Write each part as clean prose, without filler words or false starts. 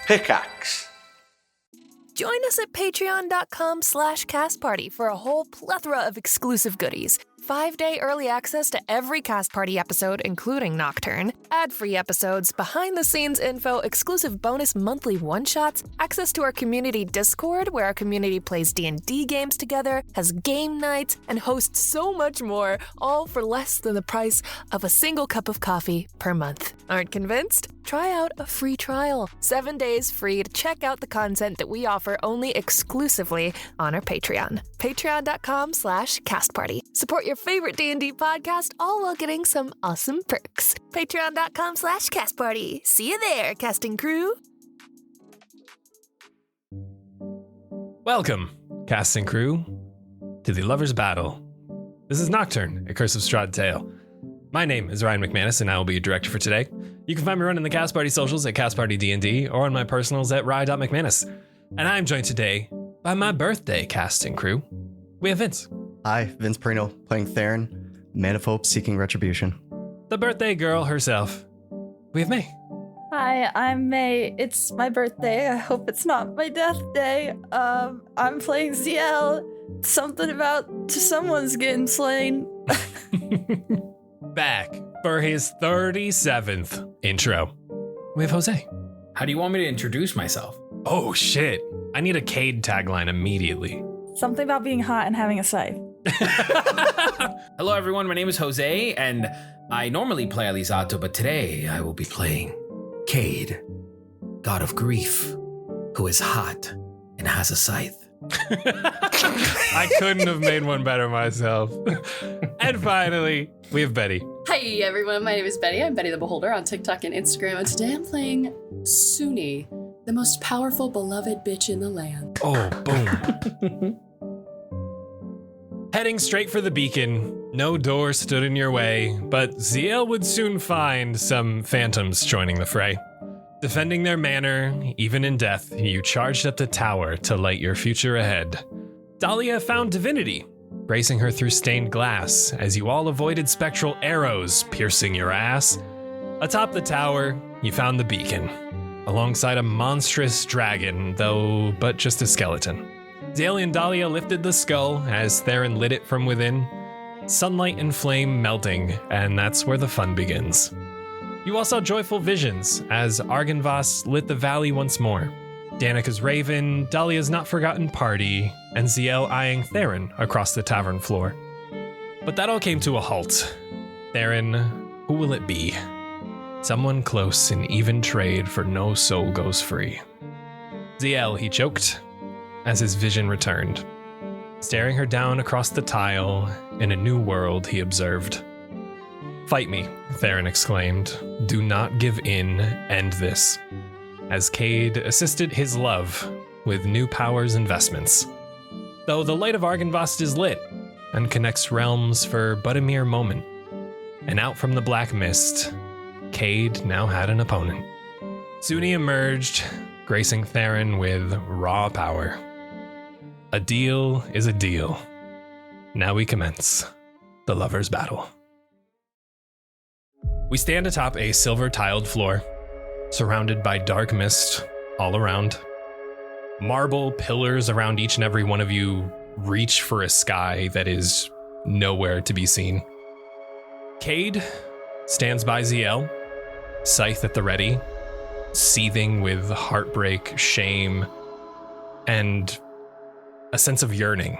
Pickaxe. Join us at patreon.com/castparty for a whole plethora of exclusive goodies. 5-day early access to every Cast Party episode, including Nocturne, ad-free episodes, behind-the-scenes info, exclusive bonus monthly one-shots, access to our community Discord, where our community plays D&D games together, has game nights, and hosts so much more, all for less than the price of a single cup of coffee per month. Aren't convinced? Try out a free trial. 7 days free to check out the content that we offer only exclusively on our Patreon. Patreon.com/castparty. Support your favorite D&D podcast, all while getting some awesome perks. Patreon.com/castparty. See you there, casting crew. Welcome, casting crew, to the Lover's Battle. This is Nocturne, a Curse of Strahd tale. My name is Ryan McManus, and I will be your director for today. You can find me running the Cast Party socials at Cast Party D&D or on my personals at rye.mcmanus. And I'm joined today by my birthday casting crew. We have Vince. Hi, Vince Perino, playing Theren, Manaphobe seeking retribution. The birthday girl herself. We have May. Hi, I'm May. It's my birthday. I hope it's not my death day. I'm playing Zielle. Something about someone's getting slain. Back for his 37th intro. We have Jose. How do you want me to introduce myself? Oh shit. I need a Cade tagline immediately. Something about being hot and having a scythe. Hello everyone, my name is Jose, and I normally play Alizzato, but today I will be playing Cade, God of Grief, who is hot and has a scythe. I couldn't have made one better myself. And finally, we have Betty. Hi everyone, my name is Betty. I'm Betty the Beholder on TikTok and Instagram, and today I'm playing Suni, the most powerful, beloved bitch in the land. Oh, boom. Heading straight for the beacon, no door stood in your way, but Zielle would soon find some phantoms joining the fray. Defending their manor, even in death, you charged up the tower to light your future ahead. Dahlia found divinity, bracing her through stained glass as you all avoided spectral arrows piercing your ass. Atop the tower, you found the beacon, alongside a monstrous dragon, though but just a skeleton. Zielle and Dahlia lifted the skull as Theren lit it from within, sunlight and flame melting, and that's where the fun begins. You all saw joyful visions as Argynvost lit the valley once more. Danica's raven, Dahlia's not forgotten party, and Zielle eyeing Theren across the tavern floor. But that all came to a halt. Theren, who will it be? Someone close in even trade, for no soul goes free. Zielle, he choked as his vision returned. Staring her down across the tile, in a new world he observed. Fight me, Theren exclaimed. Do not give in, end this. As Cade assisted his love with new powers investments. Though the light of Argynvost is lit and connects realms for but a mere moment. And out from the black mist, Cade now had an opponent. Suni emerged, gracing Theren with raw power. A deal is a deal. Now we commence the Lover's Battle. We stand atop a silver-tiled floor, surrounded by dark mist all around. Marble pillars around each and every one of you reach for a sky that is nowhere to be seen. Cade stands by Zielle, scythe at the ready, seething with heartbreak, shame, and a sense of yearning.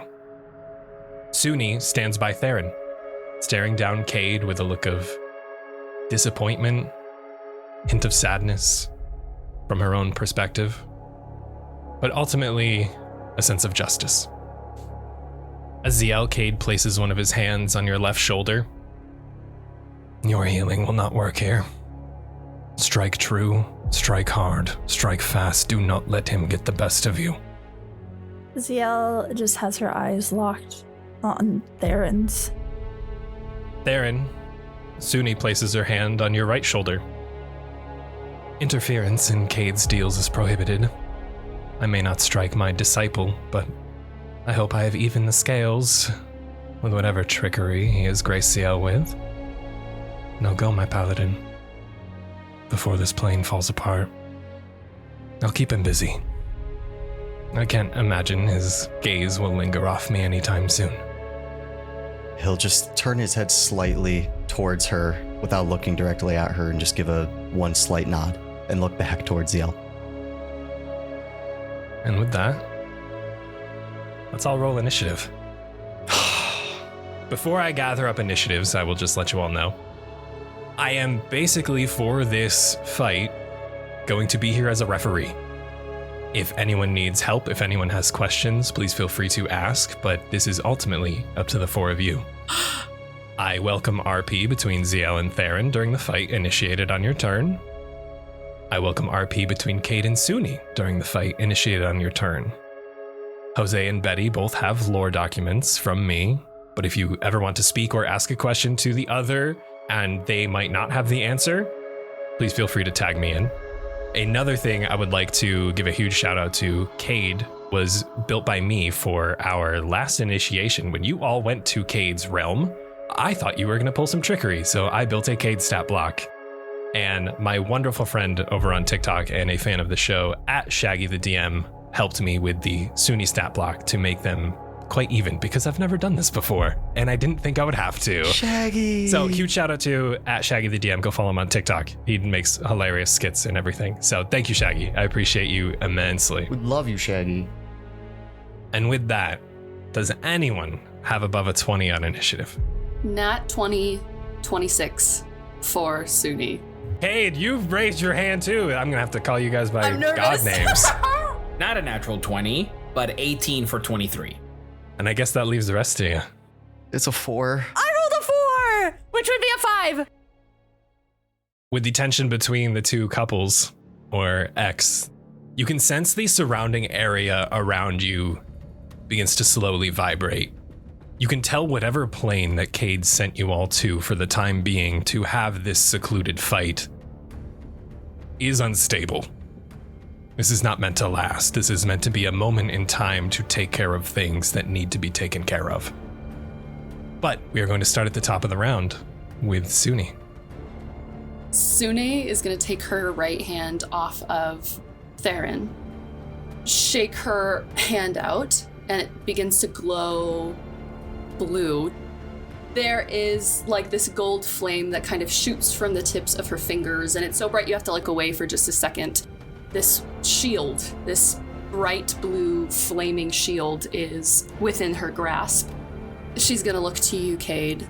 Suni stands by Theren, staring down Cade with a look of disappointment, hint of sadness from her own perspective, but ultimately a sense of justice. As Zielle, Cade places one of his hands on your left shoulder. Your healing will not work here. Strike true, strike hard, strike fast. Do not let him get the best of you. Zielle just has her eyes locked on Theren's. Theren, Suni places her hand on your right shoulder. Interference in Cade's deals is prohibited. I may not strike my disciple, but I hope I have evened the scales with whatever trickery he has graced Zielle with. Now go, my paladin, before this plane falls apart. I'll keep him busy. I can't imagine his gaze will linger off me anytime soon. He'll just turn his head slightly towards her without looking directly at her and just give one slight nod and look back towards Zielle. And with that, let's all roll initiative. Before I gather up initiatives, I will just let you all know. I am basically, for this fight, going to be here as a referee. If anyone needs help, if anyone has questions, please feel free to ask, but this is ultimately up to the four of you. I welcome RP between Zielle and Theren during the fight initiated on your turn. I welcome RP between Cade and Suni during the fight initiated on your turn. Jose and Betty both have lore documents from me, but if you ever want to speak or ask a question to the other and they might not have the answer, please feel free to tag me in. Another thing I would like to give a huge shout out to, Cade was built by me for our last initiation. When you all went to Cade's realm, I thought you were going to pull some trickery, so I built a Cade stat block. And my wonderful friend over on TikTok and a fan of the show, at Shaggy the DM, helped me with the Suni stat block to make them quite even, because I've never done this before, and I didn't think I would have to. Shaggy! So huge shout out to at Shaggy the DM. Go follow him on TikTok. He makes hilarious skits and everything. So thank you, Shaggy. I appreciate you immensely. We love you, Shaggy. And with that, does anyone have above a 20 on initiative? Nat 20, 26 for Suni. Cade, you've raised your hand too. I'm gonna have to call you guys by I'm nervous. god names. Not a natural 20, but 18 for 23. And I guess that leaves the rest of you. It's a 4. I rolled a 4, which would be a 5. With the tension between the two couples, or X, you can sense the surrounding area around you begins to slowly vibrate. You can tell whatever plane that Cade sent you all to for the time being to have this secluded fight is unstable. This is not meant to last. This is meant to be a moment in time to take care of things that need to be taken care of. But we are going to start at the top of the round with Suni. Suni is going to take her right hand off of Theren, shake her hand out, and it begins to glow blue. There is like this gold flame that kind of shoots from the tips of her fingers, and it's so bright you have to look away for just a second. This shield, this bright blue flaming shield, is within her grasp. She's gonna look to you, Cade.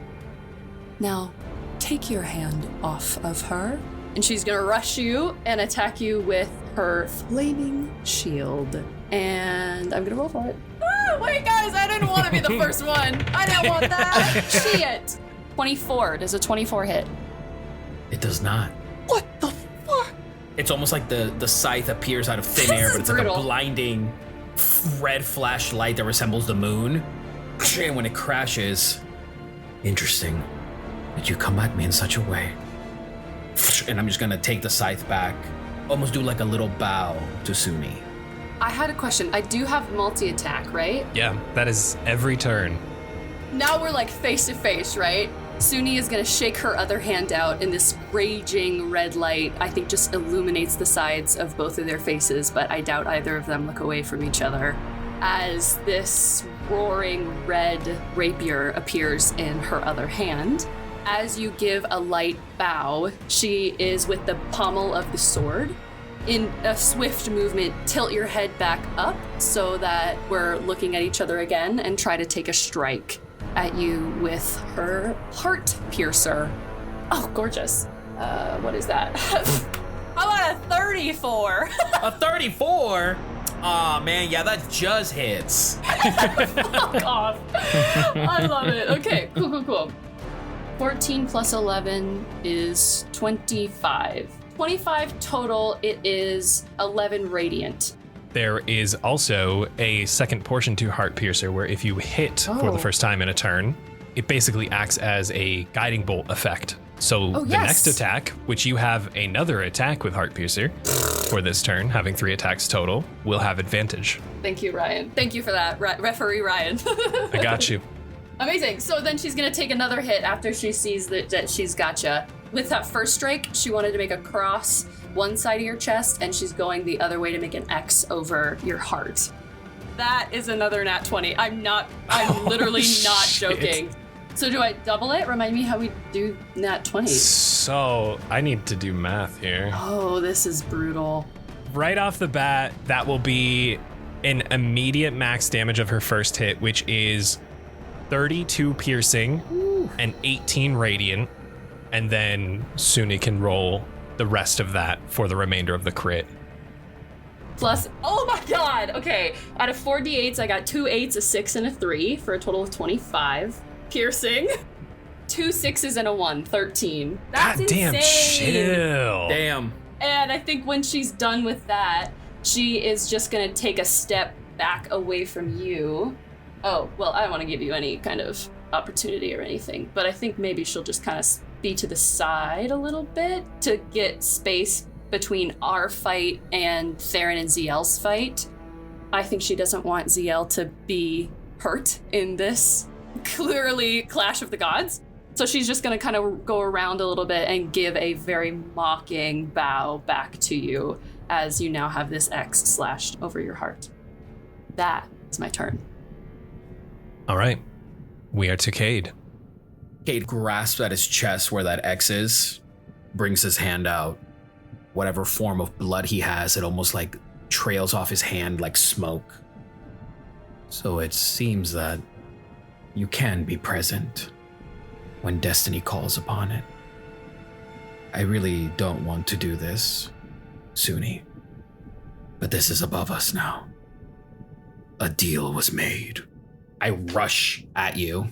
Now, take your hand off of her, and she's gonna rush you and attack you with her flaming shield. And I'm gonna roll for it. Wait, guys, I didn't want to be the first one. I didn't want that. Shit. 24. Does a 24 hit? It does not. What the fuck? It's almost like the scythe appears out of thin air, but it's like a blinding red flashlight that resembles the moon. And when it crashes, interesting that you come at me in such a way. And I'm just gonna take the scythe back, almost do like a little bow to Suni. I had a question. I do have multi-attack, right? Yeah, that is every turn. Now we're like face to face, right? Suni is gonna shake her other hand out, and this raging red light, I think, just illuminates the sides of both of their faces, but I doubt either of them look away from each other, as this roaring red rapier appears in her other hand. As you give a light bow, she is with the pommel of the sword. In a swift movement, tilt your head back up so that we're looking at each other again, and try to take a strike at you with her heart piercer. Oh, gorgeous. What is that? How about a 34? A 34? Aw, man, yeah, that just hits. Fuck off. I love it. Okay, cool. 14 plus 11 is 25. 25 total, it is 11 radiant. There is also a second portion to Heart Piercer where if you hit for the first time in a turn, it basically acts as a guiding bolt effect. So the next attack, which you have another attack with Heart Piercer for this turn, having 3 attacks total, will have advantage. Thank you, Ryan. Thank you for that, Referee Ryan. I got you. Amazing. So then she's gonna take another hit after she sees that she's gotcha. With that first strike, she wanted to make a cross one side of your chest, and she's going the other way to make an X over your heart. That is another nat 20. I'm literally not joking. So do I double it? Remind me how we do nat 20. So I need to do math here. Oh, this is brutal. Right off the bat, that will be an immediate max damage of her first hit, which is 32 piercing and 18 radiant. And then Suni can roll the rest of that for the remainder of the crit. Plus, oh my god! Okay, out of 4 d8s, I got 2 8s, a 6, and a 3 for a total of 25. Piercing. 2 6s and a 1, 13. That's God damn, insane! chill. Damn. And I think when she's done with that, she is just gonna take a step back away from you. Oh, well, I don't want to give you any kind of opportunity or anything, but I think maybe she'll just kind of be to the side a little bit to get space between our fight and Theren and Zielle's fight. I think she doesn't want Zielle to be hurt in this clearly clash of the gods. So she's just gonna kind of go around a little bit and give a very mocking bow back to you as you now have this X slashed over your heart. That is my turn. All right. We are to Cade. Cade grasps at his chest where that X is, brings his hand out. Whatever form of blood he has, it almost like trails off his hand like smoke. So it seems that you can be present when destiny calls upon it. I really don't want to do this, Suni, but this is above us now. A deal was made. I rush at you.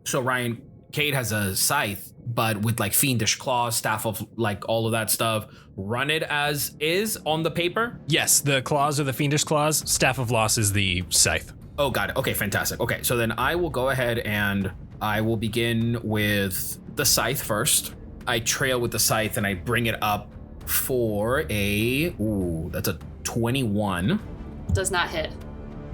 So Ryan, Cade has a scythe, but with like fiendish claws, staff of like all of that stuff. Run it as is on the paper? Yes, the claws are the fiendish claws. Staff of Loss is the scythe. Oh, got it. Okay, fantastic. Okay, so then I will go ahead and I will begin with the scythe first. I trail with the scythe and I bring it up for that's a 21. Does not hit.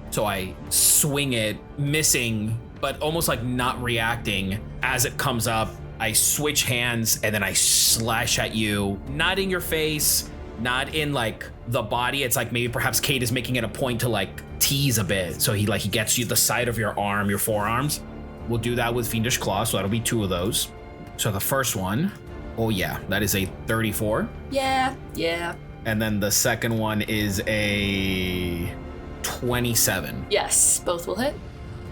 So I swing it, missing, but almost like not reacting. As it comes up, I switch hands and then I slash at you, not in your face, not in like the body. It's like maybe perhaps Cade is making it a point to like tease a bit. So he gets you the side of your arm, your forearms. We'll do that with Fiendish Claw, so that'll be 2 of those. So the first one, oh yeah, that is a 34. Yeah. And then the second one is a 27. Yes, both will hit.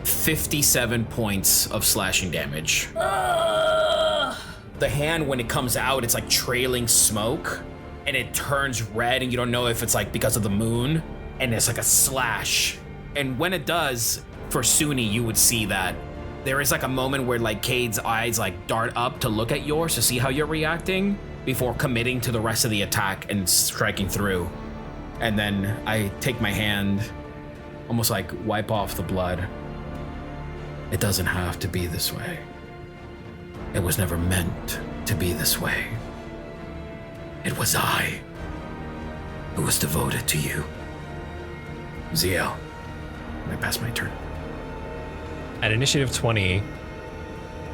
57 points of slashing damage. The hand, when it comes out, it's like trailing smoke and it turns red and you don't know if it's like because of the moon, and it's like a slash. And when it does, for Suni, you would see that there is like a moment where like Cade's eyes like dart up to look at yours to see how you're reacting before committing to the rest of the attack and striking through. And then I take my hand, almost like wipe off the blood. It doesn't have to be this way. It was never meant to be this way. It was I who was devoted to you. Zielle, I pass my turn. At initiative 20,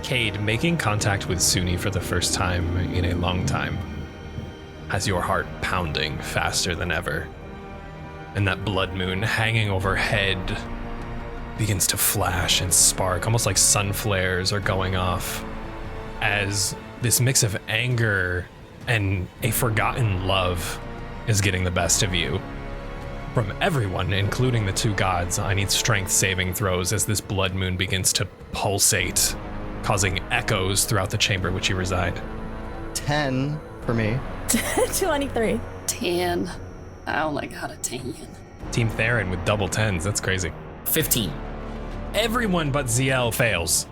Cade, making contact with Suni for the first time in a long time, has your heart pounding faster than ever. And that blood moon hanging overhead begins to flash and spark, almost like sun flares are going off, as this mix of anger and a forgotten love is getting the best of you. From everyone, including the 2 gods, I need strength saving throws as this blood moon begins to pulsate, causing echoes throughout the chamber which you reside. 10 for me. 23. 10. Oh my god, a 10. Team Theren with double 10s, that's crazy. 15. Everyone but Zielle fails.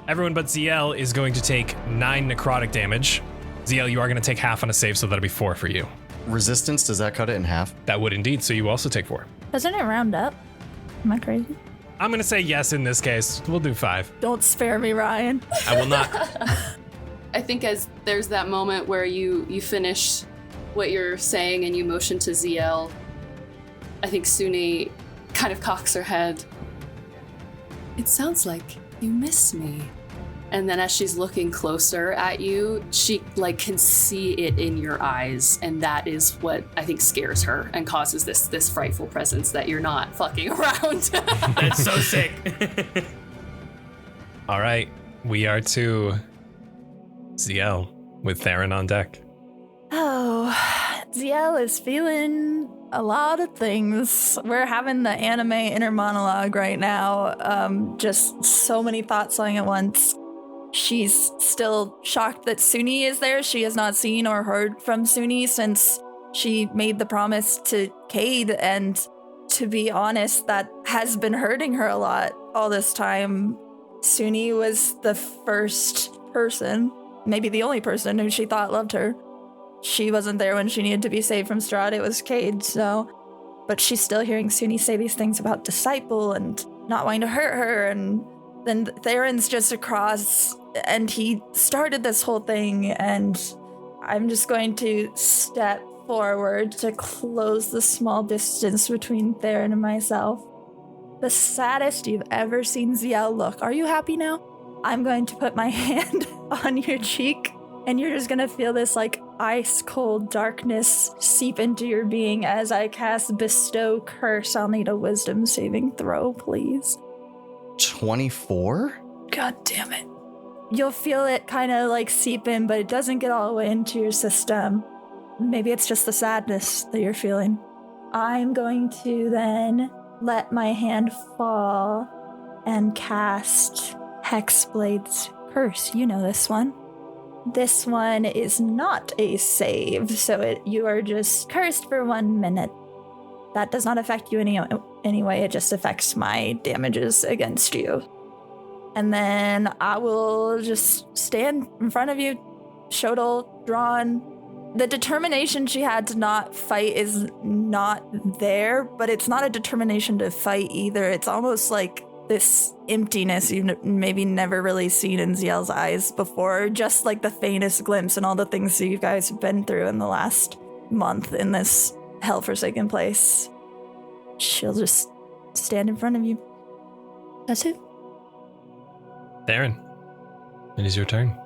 Everyone but Zielle is going to take 9 necrotic damage. Zielle, you are going to take half on a save, so that'll be 4 for you. Resistance, does that cut it in half? That would indeed, so you also take 4. Doesn't it round up? Am I crazy? I'm going to say yes in this case. We'll do 5. Don't spare me, Ryan. I will not. I think as there's that moment where you finish what you're saying and you motion to Zielle, I think Suni kind of cocks her head. It sounds like you miss me. And then as she's looking closer at you, she like can see it in your eyes. And that is what I think scares her and causes this frightful presence that you're not fucking around. That's so sick. All right, we are to Zielle with Theren on deck. Oh, Zielle is feeling a lot of things. We're having the anime inner monologue right now. Just so many thoughts going at once. She's still shocked that Suni is there. She has not seen or heard from Suni since she made the promise to Cade, and to be honest, that has been hurting her a lot all this time. Suni was the first person, maybe the only person who she thought loved her. She wasn't there when she needed to be saved from Strahd. It was Cade, so... But she's still hearing Suni say these things about Disciple and not wanting to hurt her, and then Theron's just across, and he started this whole thing, and I'm just going to step forward to close the small distance between Theren and myself. The saddest you've ever seen Zielle look. Are you happy now? I'm going to put my hand on your cheek, and you're just gonna feel this like ice cold darkness seep into your being as I cast Bestow Curse. I'll need a wisdom saving throw, please. 24? God damn it. You'll feel it kind of like seep in, but it doesn't get all the way into your system. Maybe it's just the sadness that you're feeling. I'm going to then let my hand fall and cast Hexblade's Curse. You know this one. This one is not a save, so you are just cursed for 1 minute. That does not affect you anyway, it just affects my damages against you. And then I will just stand in front of you, Shodel drawn. The determination she had to not fight is not there, but it's not a determination to fight either. It's almost like this emptiness you've maybe never really seen in Zielle's eyes before, just like the faintest glimpse and all the things that you guys have been through in the last month in this hell-forsaken place. She'll just stand in front of you. That's it. Theren, it is your turn.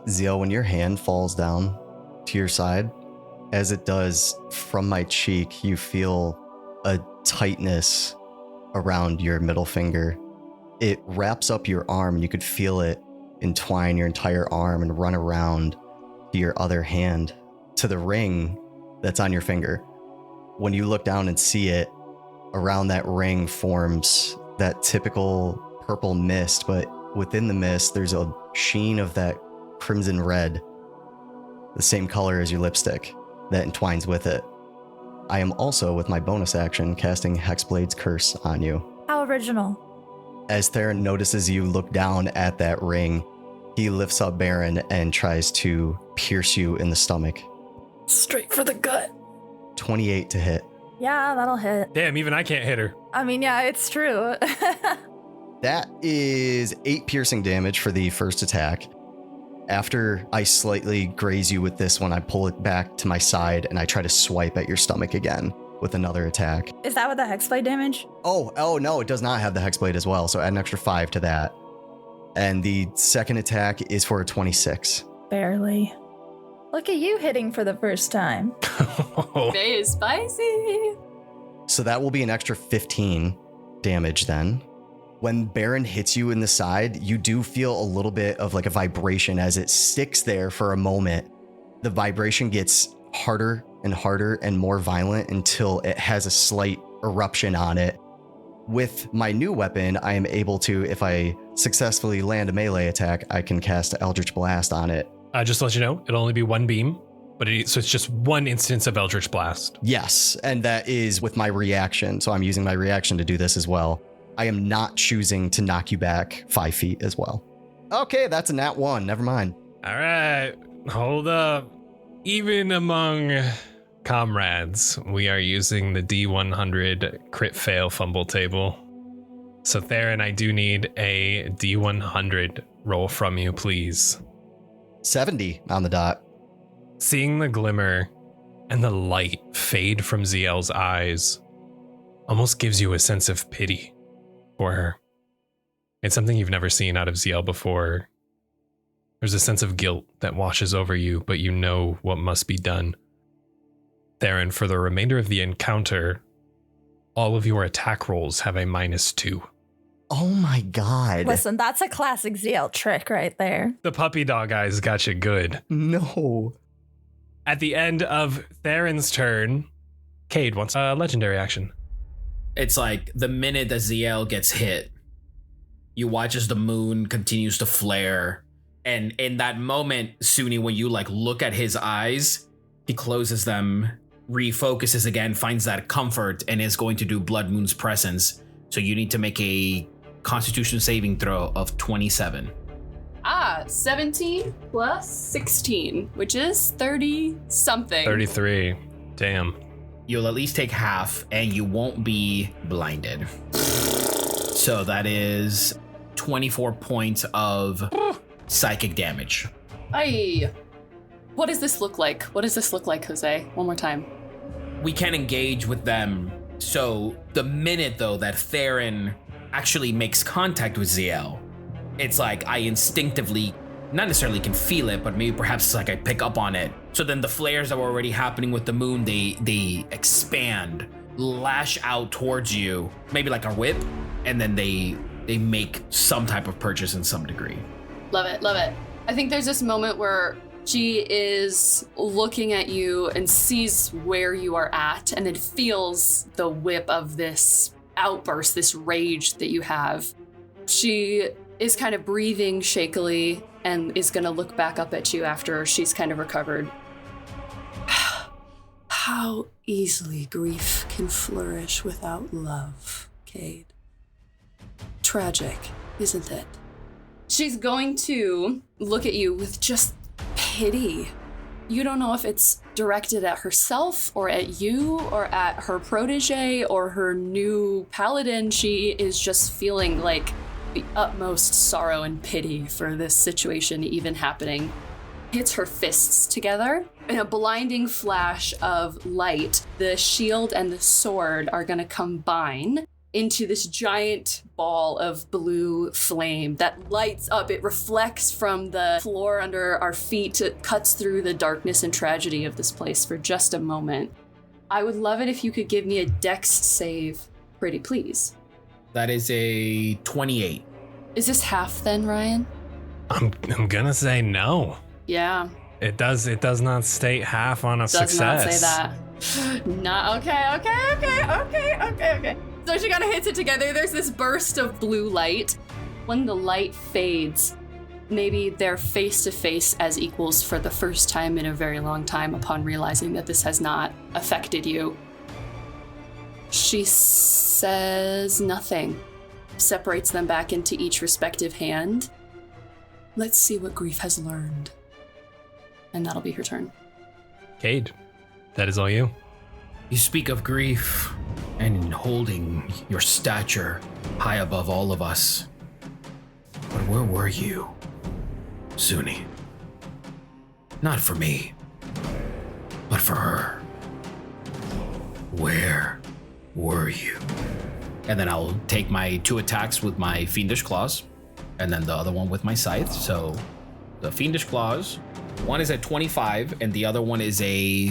Zielle, when your hand falls down to your side, as it does from my cheek, you feel a tightness around your middle finger. It wraps up your arm. You could feel it entwine your entire arm and run around to your other hand, to the ring that's on your finger. When you look down and see it, around that ring forms that typical purple mist, but within the mist, there's a sheen of that crimson red, the same color as your lipstick, that entwines with it. I am also, with my bonus action, casting Hexblade's Curse on you. How original. As Theren notices you look down at that ring, he lifts up Baron and tries to pierce you in the stomach. Straight for the gut. 28 to hit. Yeah, that'll hit. Damn, even I can't hit her. I mean, yeah, it's true. That is 8 piercing damage for the first attack. After I slightly graze you with this one, I pull it back to my side and I try to swipe at your stomach again with another attack. Is that with the Hexblade damage? Oh no, it does not have the Hexblade as well, so add an extra 5 to that. And the second attack is for a 26. Barely. Look at you hitting for the first time. Very spicy. So that will be an extra 15 damage then. When Baron hits you in the side, you do feel a little bit of like a vibration as it sticks there for a moment. The vibration gets harder and harder and more violent until it has a slight eruption on it. With my new weapon, I am able to, if I successfully land a melee attack, I can cast Eldritch Blast on it. Just to let you know, it'll only be one beam, but so it's just one instance of Eldritch Blast. Yes, and that is with my reaction, so I'm using my reaction to do this as well. I am not choosing to knock you back 5 feet as well. Okay, that's a nat 1. Never mind. All right, hold up. Even among comrades, we are using the D100 crit fail fumble table. So Theren, I do need a D100 roll from you, please. 70 on the dot. Seeing the glimmer and the light fade from Zielle's eyes almost gives you a sense of pity for her. It's something you've never seen out of Zielle before. There's a sense of guilt that washes over you, but you know what must be done. Theren, for the remainder of the encounter, all of your attack rolls have a -2. Oh my god. Listen, that's a classic Zielle trick right there. The puppy dog eyes got you good. No. At the end of Theron's turn, Cade wants a legendary action. It's like the minute that Zielle gets hit, you watch as the moon continues to flare. And in that moment, Suni, when you like look at his eyes, he closes them, refocuses again, finds that comfort, and is going to do Blood Moon's Presence. So you need to make a Constitution saving throw of 27. 17 plus 16, which is 30 something. 33. Damn. You'll at least take half, and you won't be blinded. So that is 24 points of psychic damage. Aye. What does this look like? What does this look like, Jose? One more time. We can't engage with them. So the minute, though, that Theren actually makes contact with Zielle, it's like I instinctively, not necessarily can feel it, but maybe perhaps it's like I pick up on it. So then the flares that were already happening with the moon, they expand, lash out towards you, maybe like a whip, and then they make some type of purchase in some degree. Love it, love it. I think there's this moment where she is looking at you and sees where you are at, and then feels the whip of this outburst, this rage that you have. She is kind of breathing shakily and is going to look back up at you after she's kind of recovered. How easily grief can flourish without love, Cade. Tragic, isn't it? She's going to look at you with just pity. You don't know if it's directed at herself or at you or at her protege or her new paladin. She is just feeling like the utmost sorrow and pity for this situation even happening. Hits her fists together. In a blinding flash of light, the shield and the sword are going to combine into this giant ball of blue flame that lights up. It reflects from the floor under our feet. It cuts through the darkness and tragedy of this place for just a moment. I would love it if you could give me a dex save, pretty please. That is a 28. Is this half then, Ryan? I'm gonna say no. Yeah. It does not state half on a success. Does not say that. Not okay. So she kind of hits it together. There's this burst of blue light. When the light fades, maybe they're face to face as equals for the first time in a very long time upon realizing that this has not affected you. She says nothing, separates them back into each respective hand. Let's see what grief has learned. And that'll be her turn. Cade, that is all you. You speak of grief and holding your stature high above all of us. But where were you, Suni? Not for me, but for her. Where were you? And then I'll take my 2 attacks with my Fiendish Claws, and then the other one with my Scythe. So the Fiendish Claws, one is at 25, and the other one is a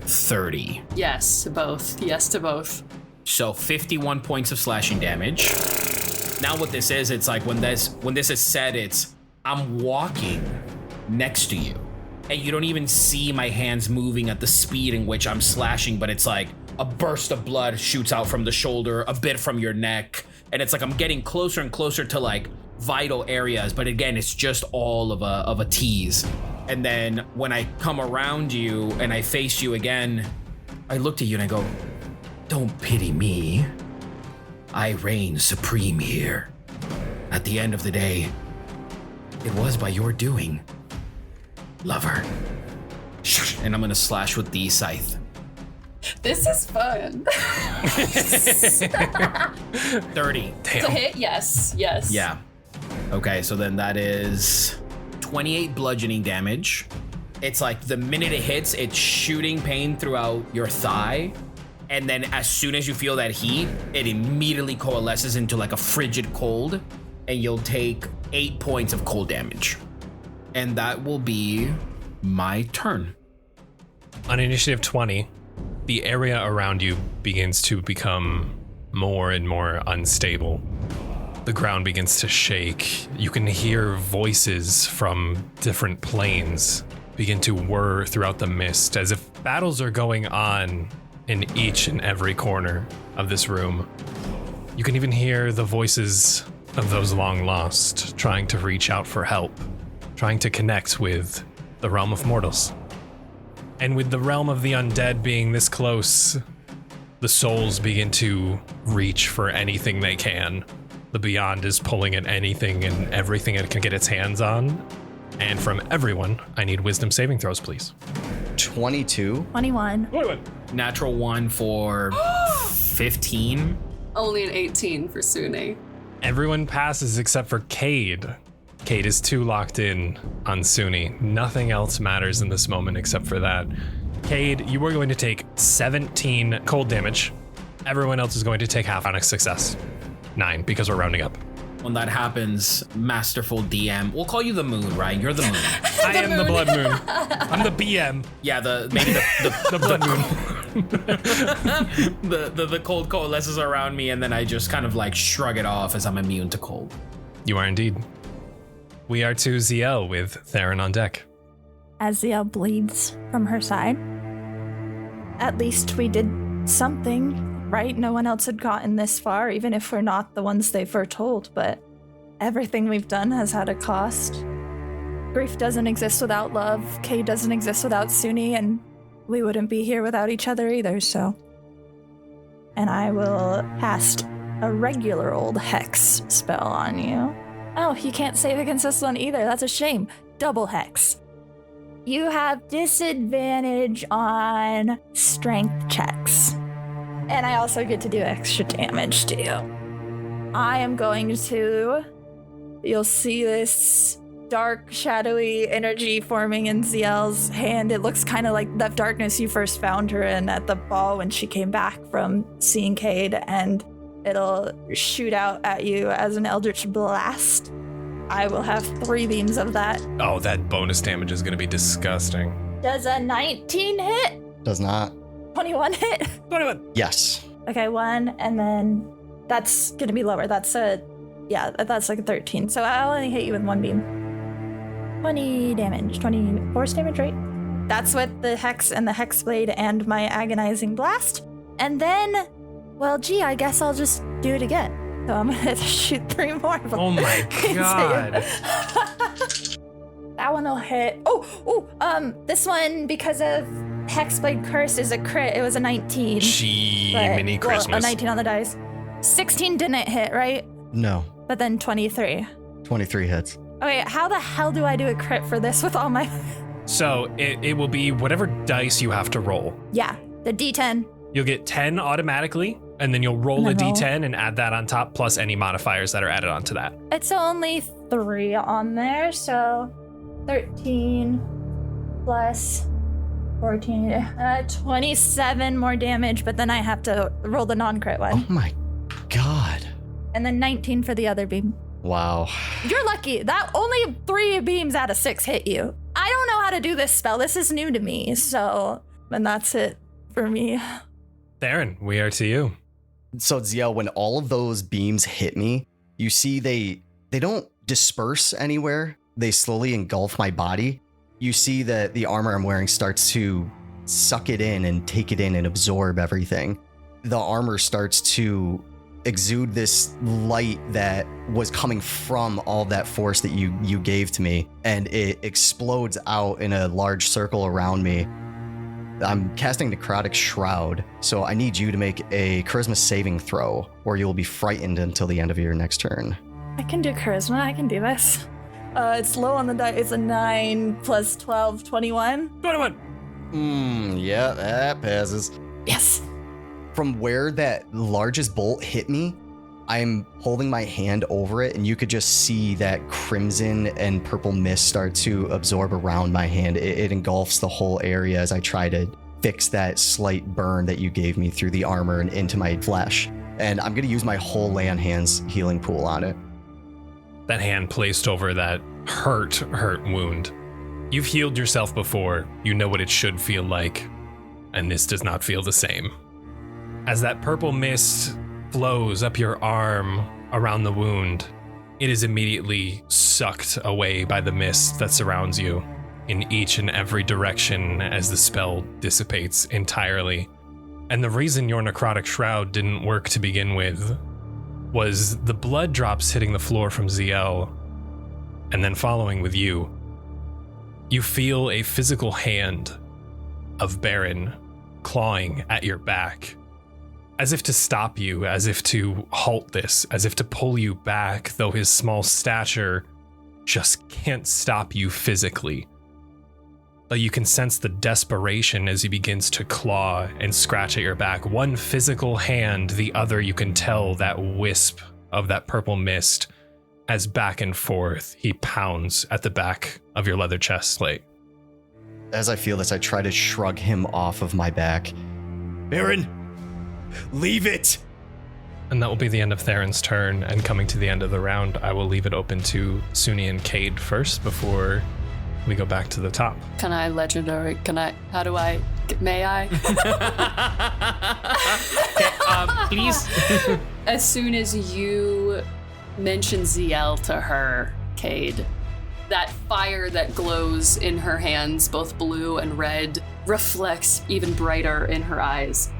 30. Yes to both. Yes to both. So 51 points of slashing damage. Now what this is, it's like when this is said, it's I'm walking next to you, and you don't even see my hands moving at the speed in which I'm slashing, but it's like a burst of blood shoots out from the shoulder, a bit from your neck, and it's like I'm getting closer and closer to like vital areas, but again, it's just all of a tease. And then when I come around you and I face you again, I looked at you and I go, don't pity me. I reign supreme here. At the end of the day, it was by your doing, lover. And I'm gonna slash with the scythe. This is fun. 30. Damn. To hit, yes. Yeah. Okay, so then that is 28 bludgeoning damage. It's like the minute it hits, it's shooting pain throughout your thigh. And then as soon as you feel that heat, it immediately coalesces into like a frigid cold. and you'll take 8 points of cold damage. And that will be my turn. On initiative 20, the area around you begins to become more and more unstable. The ground begins to shake. You can hear voices from different planes begin to whir throughout the mist as if battles are going on in each and every corner of this room. You can even hear the voices of those long lost trying to reach out for help, trying to connect with the realm of mortals. And with the realm of the undead being this close, the souls begin to reach for anything they can. The Beyond is pulling at anything and everything it can get its hands on. And from everyone, I need wisdom saving throws, please. 22. 21. Natural 1 for 15. Only an 18 for Sune. Everyone passes except for Cade. Cade is too locked in on Sune. Nothing else matters in this moment except for that. Cade, you are going to take 17 cold damage. Everyone else is going to take half on a success. 9, because we're rounding up. When that happens, masterful DM, we'll call you the moon, right? You're the moon. I am the blood moon. I'm the BM. Yeah, maybe The blood moon. the cold coalesces around me, and then I just kind of like shrug it off as I'm immune to cold. You are indeed. We are to Zielle with Theren on deck. As Zielle bleeds from her side. At least we did something, right? No one else had gotten this far, even if we're not the ones they foretold, but everything we've done has had a cost. Grief doesn't exist without love, Kay doesn't exist without Sune, and we wouldn't be here without each other either, so. And I will cast a regular old hex spell on you. Oh, you can't save against this one either, that's a shame. Double hex. You have disadvantage on strength checks. And I also get to do extra damage to you. I am going to... You'll see this dark, shadowy energy forming in Zielle's hand. It looks kind of like that darkness you first found her in at the ball when she came back from seeing Cade, and it'll shoot out at you as an Eldritch Blast. I will have 3 beams of that. Oh, that bonus damage is going to be disgusting. Does a 19 hit? Does not. 21 hit? 21. Yes. Okay, 1, and then that's going to be lower. That's like a 13. So I'll only hit you with 1 beam. 20 damage. 20 force damage, right? That's with the Hex and the Hex Blade and my Agonizing Blast. And then, well, gee, I guess I'll just do it again. So I'm going to shoot 3 more of them. Oh my god. That one will hit. This one, because of Hexblade Curse, is a crit. It was a 19. Mini Christmas. Well, a 19 on the dice. 16 didn't hit, right? No. But then 23. 23 hits. Okay, how the hell do I do a crit for this with all my... So it will be whatever dice you have to roll. Yeah, the D10. You'll get 10 automatically, and then you'll roll a D10 and add that on top, plus any modifiers that are added onto that. It's only 3 on there, so 13 plus 14, 27 more damage, but then I have to roll the non-crit one. Oh my god. And then 19 for the other beam. Wow. You're lucky. That only 3 beams out of 6 hit you. I don't know how to do this spell. This is new to me, so... And that's it for me. Theren, we are to you. So Zielle, when all of those beams hit me, you see they don't disperse anywhere. They slowly engulf my body. You see that the armor I'm wearing starts to suck it in and take it in and absorb everything. The armor starts to exude this light that was coming from all that force that you gave to me, and it explodes out in a large circle around me. I'm casting Necrotic Shroud, so I need you to make a Charisma saving throw, or you'll be frightened until the end of your next turn. I can do Charisma. I can do this. It's low on the die. It's a 9 plus 12, 21. 21. Yeah, that passes. Yes. From where that largest bolt hit me, I'm holding my hand over it, and you could just see that crimson and purple mist start to absorb around my hand. It engulfs the whole area as I try to fix that slight burn that you gave me through the armor and into my flesh. And I'm going to use my whole lay on hands healing pool on it. that hand placed over that hurt wound. You've healed yourself before. You know what it should feel like, and this does not feel the same. As that purple mist flows up your arm around the wound, it is immediately sucked away by the mist that surrounds you in each and every direction as the spell dissipates entirely. And the reason your necrotic shroud didn't work to begin with was the blood drops hitting the floor from Zielle, and then following with you. You feel a physical hand of Baron clawing at your back, as if to stop you, as if to halt this, as if to pull you back, though his small stature just can't stop you physically. But you can sense the desperation as he begins to claw and scratch at your back. One physical hand, the other you can tell that wisp of that purple mist as back and forth he pounds at the back of your leather chest plate. As I feel this, I try to shrug him off of my back. Baron, leave it! And that will be the end of Theren's turn, and coming to the end of the round, I will leave it open to Suni and Cade first before we go back to the top. May I? Please. As soon as you mention Zielle to her, Cade, that fire that glows in her hands, both blue and red, reflects even brighter in her eyes.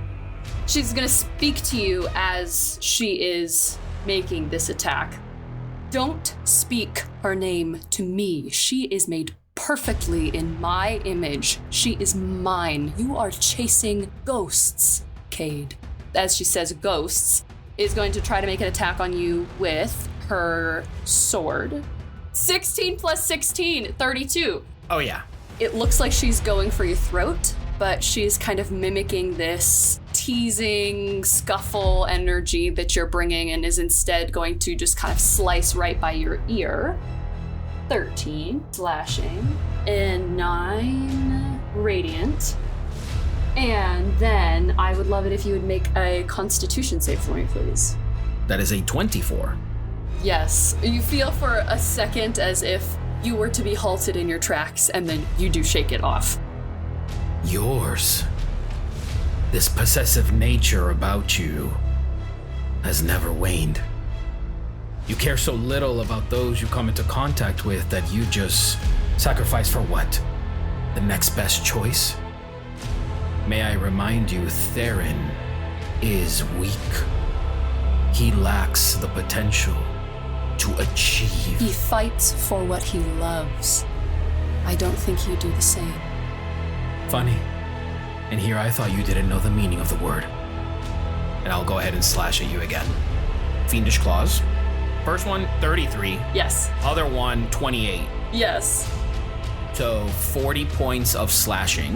She's gonna speak to you as she is making this attack. Don't speak her name to me. She is made perfectly in my image. She is mine. You are chasing ghosts, Cade. As she says ghosts, is going to try to make an attack on you with her sword. 16 plus 16, 32. Oh, yeah. It looks like she's going for your throat, but she's kind of mimicking this teasing, scuffle energy that you're bringing and is instead going to just kind of slice right by your ear. 13 slashing and 9 radiant. And then I would love it if you would make a Constitution save for me, please. That is a 24. Yes. You feel for a second as if you were to be halted in your tracks, and then you do shake it off. Yours. This possessive nature about you has never waned. You care so little about those you come into contact with that you just sacrifice for what? The next best choice? May I remind you, Theren is weak. He lacks the potential to achieve. He fights for what he loves. I don't think you do the same. Funny. And here I thought you didn't know the meaning of the word. And I'll go ahead and slash at you again. Fiendish Claws. First one, 33. Yes. Other one, 28. Yes. So 40 points of slashing.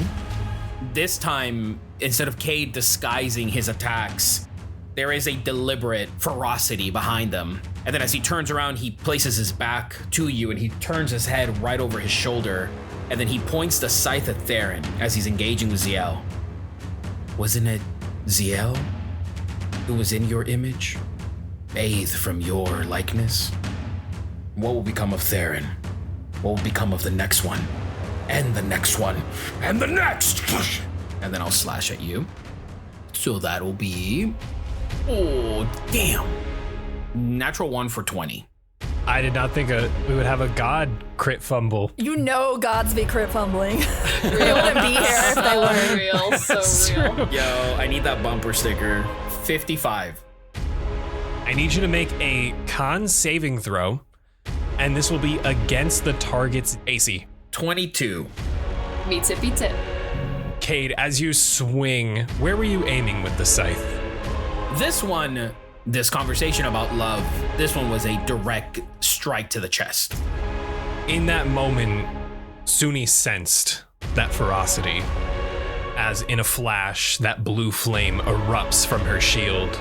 This time, instead of Cade disguising his attacks, there is a deliberate ferocity behind them. And then as he turns around, he places his back to you and he turns his head right over his shoulder. And then he points the scythe at Theren as he's engaging with Zielle. Wasn't it Zielle who was in your image? Bathed from your likeness? What will become of Theren? What will become of the next one? And the next one? And the next! And then I'll slash at you. So that'll be... Oh, damn. Natural 1 for 20. I did not think we would have a god crit fumble. You know gods be crit fumbling. We wouldn't be here if they weren't. Real, so real. Yo, I need that bumper sticker. 55. I need you to make a con saving throw, and this will be against the target's AC. 22. Meets it, beats it. Cade, as you swing, where were you aiming with the scythe? This conversation about love, this one was a direct strike to the chest. In that moment, Suni sensed that ferocity, as in a flash, that blue flame erupts from her shield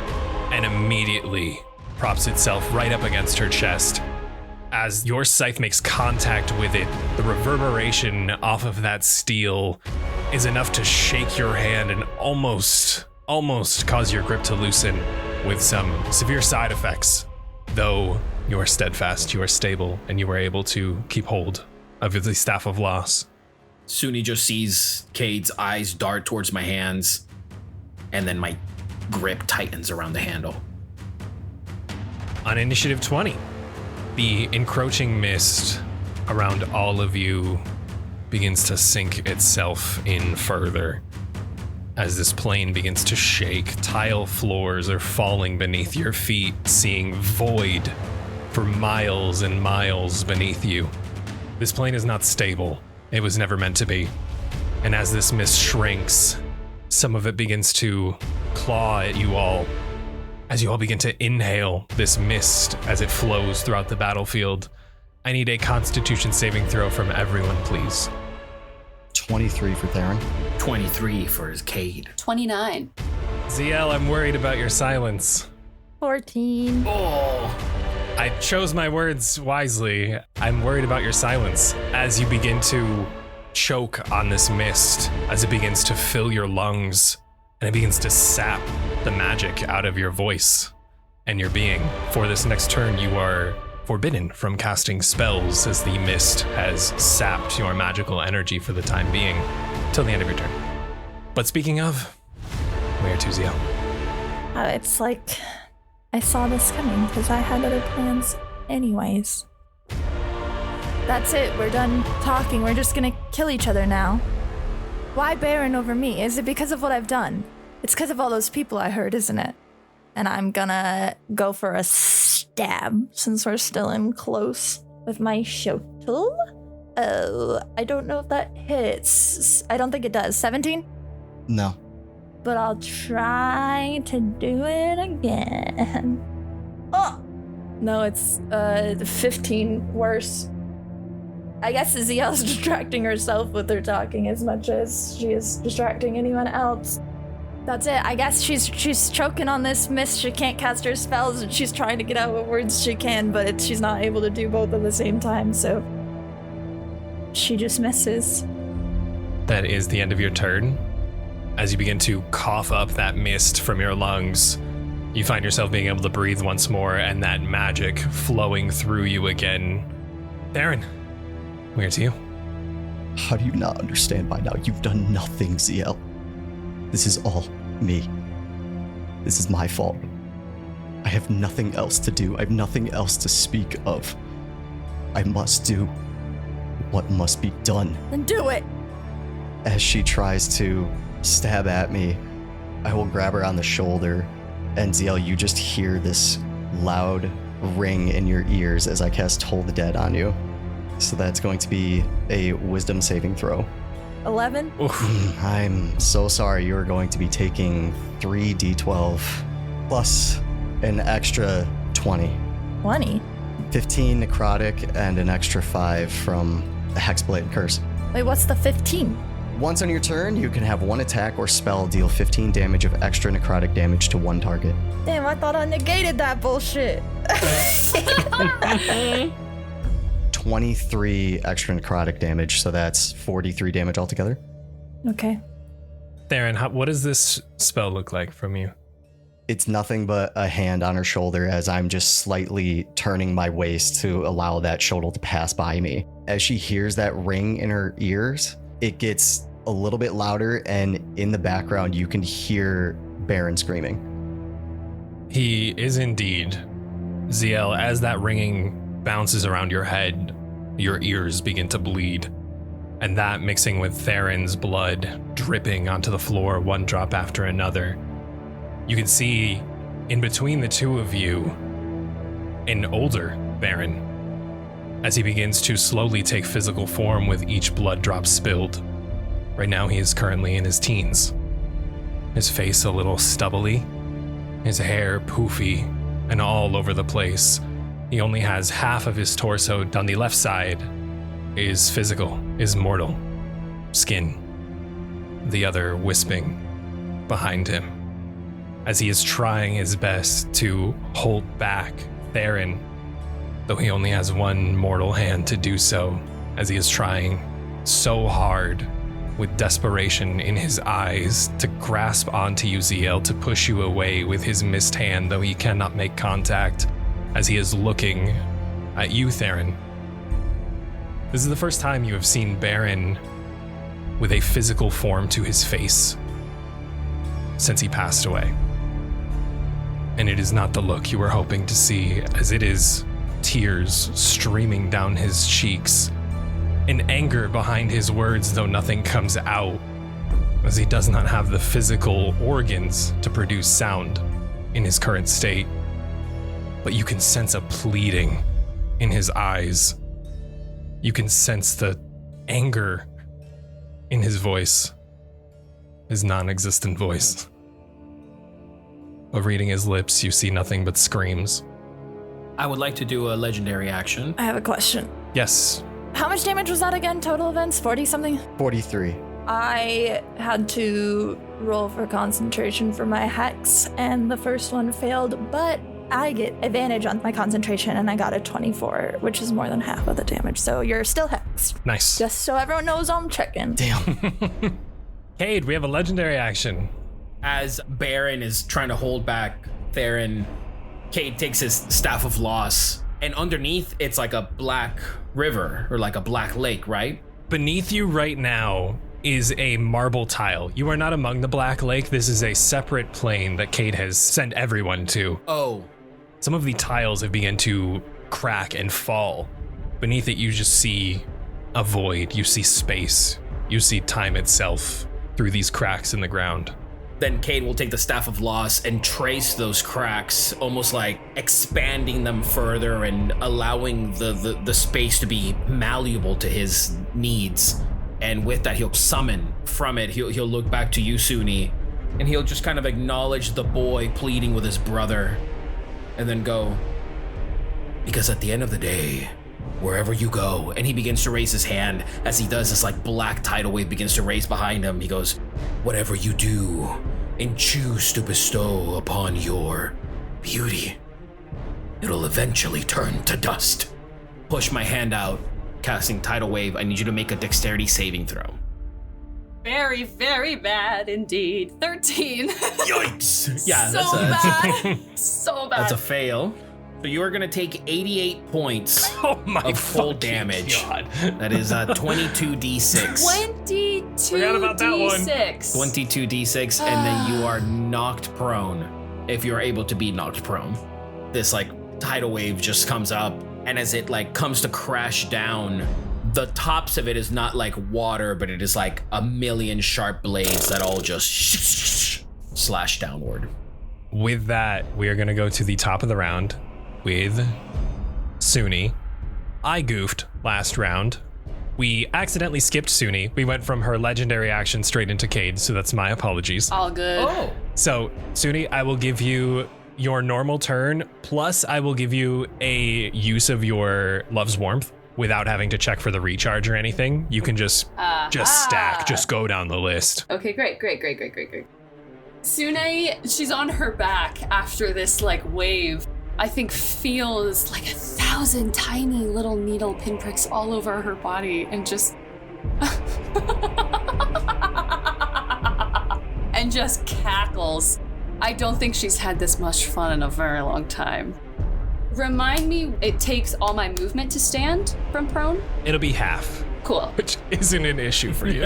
and immediately props itself right up against her chest. As your scythe makes contact with it, the reverberation off of that steel is enough to shake your hand and almost cause your grip to loosen with some severe side effects. Though You are steadfast, you are stable, and you are able to keep hold of the Staff of Loss. Suni just sees Cade's eyes dart towards my hands, and then my grip tightens around the handle. On initiative 20, the encroaching mist around all of you begins to sink itself in further. As this plane begins to shake, tile floors are falling beneath your feet, seeing void for miles and miles beneath you. This plane is not stable. It was never meant to be. And as this mist shrinks, some of it begins to claw at you all. As you all begin to inhale this mist as it flows throughout the battlefield, I need a Constitution saving throw from everyone, please. 23 for Theren. 23 for Cade. 29. Zielle, I'm worried about your silence. 14. Oh, I chose my words wisely. I'm worried about your silence as you begin to choke on this mist, as it begins to fill your lungs, and it begins to sap the magic out of your voice and your being. For this next turn, you are forbidden from casting spells as the mist has sapped your magical energy for the time being till the end of your turn. But speaking of, where to, Zielle? It's like I saw this coming because I had other plans anyways. That's it. We're done talking. We're just gonna kill each other now. Why Baron over me? Is it because of what I've done? It's because of all those people I heard, isn't it? And I'm gonna go for a stab since we're still in close with my shuttle. Oh, I don't know if that hits. I don't think it does. 17? No. But I'll try to do it again. Oh! No, it's 15 worse. I guess Zielle's distracting herself with her talking as much as she is distracting anyone else. That's it. I guess she's choking on this mist. She can't cast her spells, and she's trying to get out what words she can, but she's not able to do both at the same time, so she just misses. That is the end of your turn. As you begin to cough up that mist from your lungs, you find yourself being able to breathe once more and that magic flowing through you again. Theren, where to you? How do you not understand by now? You've done nothing, Zielle. This is all me. This is my fault. I have nothing else to do. I have nothing else to speak of. I must do what must be done. Then do it! As she tries to stab at me, I will grab her on the shoulder, and Zielle, you just hear this loud ring in your ears as I cast Toll the Dead on you. So that's going to be a wisdom saving throw. 11? I'm so sorry. You're going to be taking 3d12 plus an extra 20. 20? 15 necrotic and an extra 5 from the Hexblade Curse. Wait, what's the 15? Once on your turn, you can have one attack or spell deal 15 damage of extra necrotic damage to one target. Damn, I thought I negated that bullshit. 23 extra necrotic damage, so that's 43 damage altogether. Okay. Theren, what does this spell look like from you? It's nothing but a hand on her shoulder as I'm just slightly turning my waist to allow that shoulder to pass by me. As she hears that ring in her ears, it gets a little bit louder, and in the background you can hear Baron screaming. He is indeed. Zielle, as that ringing bounces around your head, your ears begin to bleed. And that, mixing with Theren's blood dripping onto the floor, one drop after another, you can see in between the two of you an older Baron as he begins to slowly take physical form with each blood drop spilled. Right now he is currently in his teens. His face a little stubbly, his hair poofy and all over the place. He only has half of his torso on the left side is physical, is mortal, skin. The other wisping behind him as he is trying his best to hold back Theren, though he only has one mortal hand to do so, as he is trying so hard with desperation in his eyes to grasp onto you, Zielle, to push you away with his missed hand, though he cannot make contact. as he is looking at you, Theren. This is the first time you have seen Baron with a physical form to his face since he passed away. And it is not the look you were hoping to see, as it is tears streaming down his cheeks, and anger behind his words, though nothing comes out, as he does not have the physical organs to produce sound in his current state. But you can sense a pleading in his eyes. You can sense the anger in his voice, his non-existent voice. But reading his lips, you see nothing but screams. I would like to do a legendary action. I have a question. Yes. How much damage was that again? Total events? 40 something? 43. I had to roll for concentration for my hex, and the first one failed, but I get advantage on my concentration, and I got a 24, which is more than half of the damage. So you're still hexed. Nice. Just so everyone knows I'm checking. Damn. Cade, we have a legendary action. As Baron is trying to hold back Theren, Cade takes his Staff of Loss, and underneath it's like a black river, or like a black lake, right? Beneath you right now is a marble tile. You are not among the Black Lake. This is a separate plane that Cade has sent everyone to. Oh. Some of the tiles have begun to crack and fall. Beneath it, you just see a void. You see space. You see time itself through these cracks in the ground. Then Cade will take the Staff of Loss and trace those cracks, almost like expanding them further and allowing the space to be malleable to his needs. And with that, he'll summon from it. He'll look back to you, Suni, and he'll just kind of acknowledge the boy pleading with his brother, and then go, because at the end of the day, wherever you go, and he begins to raise his hand. As he does, this like black tidal wave begins to raise behind him. He goes, whatever you do and choose to bestow upon your beauty, it'll eventually turn to dust. Push my hand out, casting tidal wave. I need you to make a dexterity saving throw. Very, very bad indeed. 13. Yikes. Yeah, So bad. So bad. That's a fail. So you are going to take 88 points Oh my of full fucking damage. God. That is 22d6. 22 Forgot about that one. D6. 22d6, and then you are knocked prone, if you're able to be knocked prone. This like tidal wave just comes up, and as it like comes to crash down, the tops of it is not like water, but it is like a million sharp blades that all just slash downward. With that, we are going to go to the top of the round with Suni. I goofed last round. We accidentally skipped Suni. We went from her legendary action straight into Cade, so that's my apologies. All good. Oh, So, Suni, I will give you your normal turn, plus I will give you a use of your Love's Warmth without having to check for the recharge or anything. You can just stack, just go down the list. Okay, great. Sune, she's on her back after this like wave. I think feels like 1,000 tiny little needle pinpricks all over her body and just and just cackles. I don't think she's had this much fun in a very long time. Remind me, it takes all my movement to stand from prone? It'll be half, Cool. which isn't an issue for you.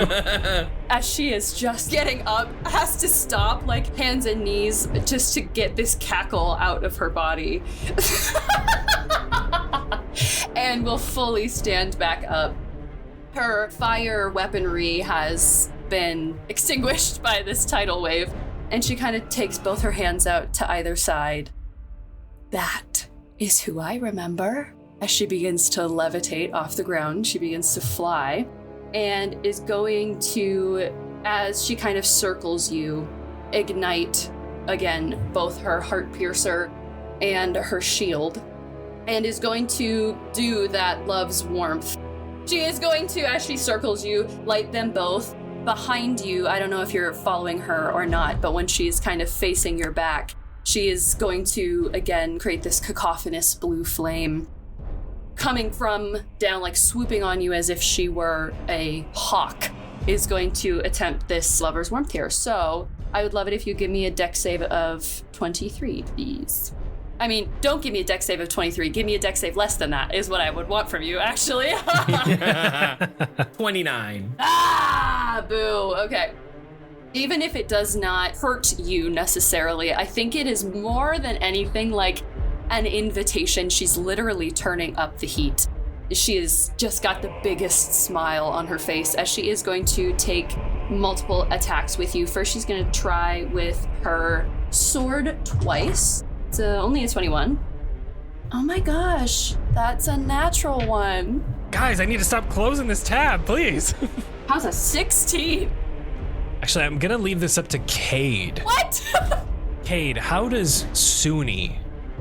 As she is just getting up, has to stop, like hands and knees, just to get this cackle out of her body. And will fully stand back up. Her fire weaponry has been extinguished by this tidal wave, and she kind of takes both her hands out to either side. That is who I remember. As she begins to levitate off the ground, she begins to fly and is going to, as she kind of circles you, ignite again both her heart piercer and her shield, and is going to do that Love's Warmth. She is going to, as she circles you, light them both. Behind you, I don't know if you're following her or not, but when she's kind of facing your back, she is going to, again, create this cacophonous blue flame coming from down, like swooping on you as if she were a hawk, is going to attempt this Lover's Warmth here. So I would love it if you give me a dex save of 23, please. I mean, don't give me a dex save of 23. Give me a dex save less than that is what I would want from you, actually. 29. Ah, boo. Okay. Even if it does not hurt you necessarily, I think it is more than anything like an invitation. She's literally turning up the heat. She has just got the biggest smile on her face as she is going to take multiple attacks with you. First, she's going to try with her sword twice. It's only a 21. Oh my gosh, that's a natural one. Guys, I need to stop closing this tab, please. How's a 16? Actually, I'm gonna leave this up to Cade. What? Cade, how does Suni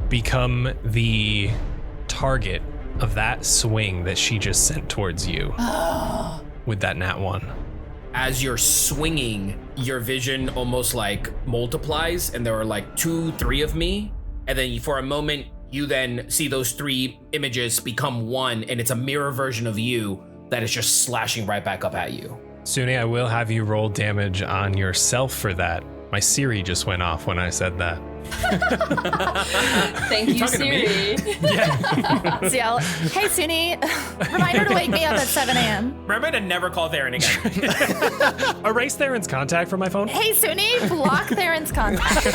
become the target of that swing that she just sent towards you with that nat 1? As you're swinging, your vision almost like multiplies, and there are like 2, 3 of me, and then for a moment, you then see those 3 images become one, and it's a mirror version of you that is just slashing right back up at you. Suni, I will have you roll damage on yourself for that. My Siri just went off when I said that. Thank you, Siri. Yeah. Zielle, hey, Suni, reminder to wake me up at 7 a.m. Remember to never call Theren again. Erase Theron's contact from my phone. Hey, Suni, block Theron's contact.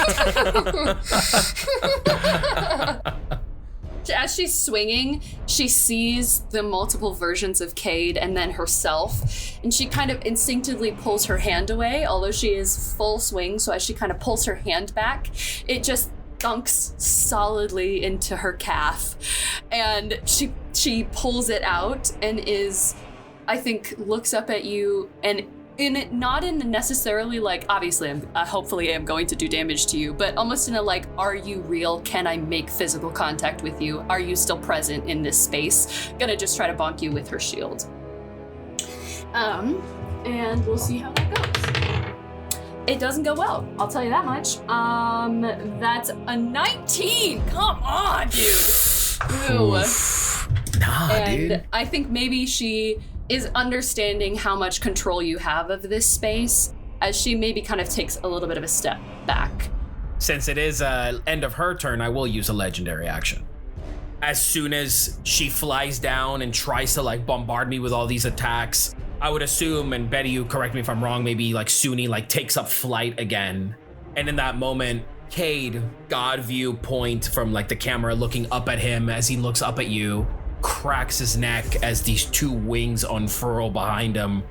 As she's swinging, she sees the multiple versions of Cade and then herself, and she kind of instinctively pulls her hand away, although she is full swing. So as she kind of pulls her hand back, it just dunks solidly into her calf, and she pulls it out and is, I think, looks up at you, and not in necessarily like, obviously I'm hopefully I'm going to do damage to you, but almost in a like, are you real? Can I make physical contact with you? Are you still present in this space? Gonna just try to bonk you with her shield. And we'll see how that goes. It doesn't go well, I'll tell you that much. That's a 19. Come on, dude. Ooh. Dude. I think maybe she is understanding how much control you have of this space, as she maybe kind of takes a little bit of a step back. Since it is end of her turn, I will use a legendary action. As soon as she flies down and tries to like bombard me with all these attacks, I would assume, and Betty, you correct me if I'm wrong, maybe like Suni like takes up flight again. And in that moment, Cade, God view point from like the camera looking up at him as he looks up at you, cracks his neck as these 2 wings unfurl behind him,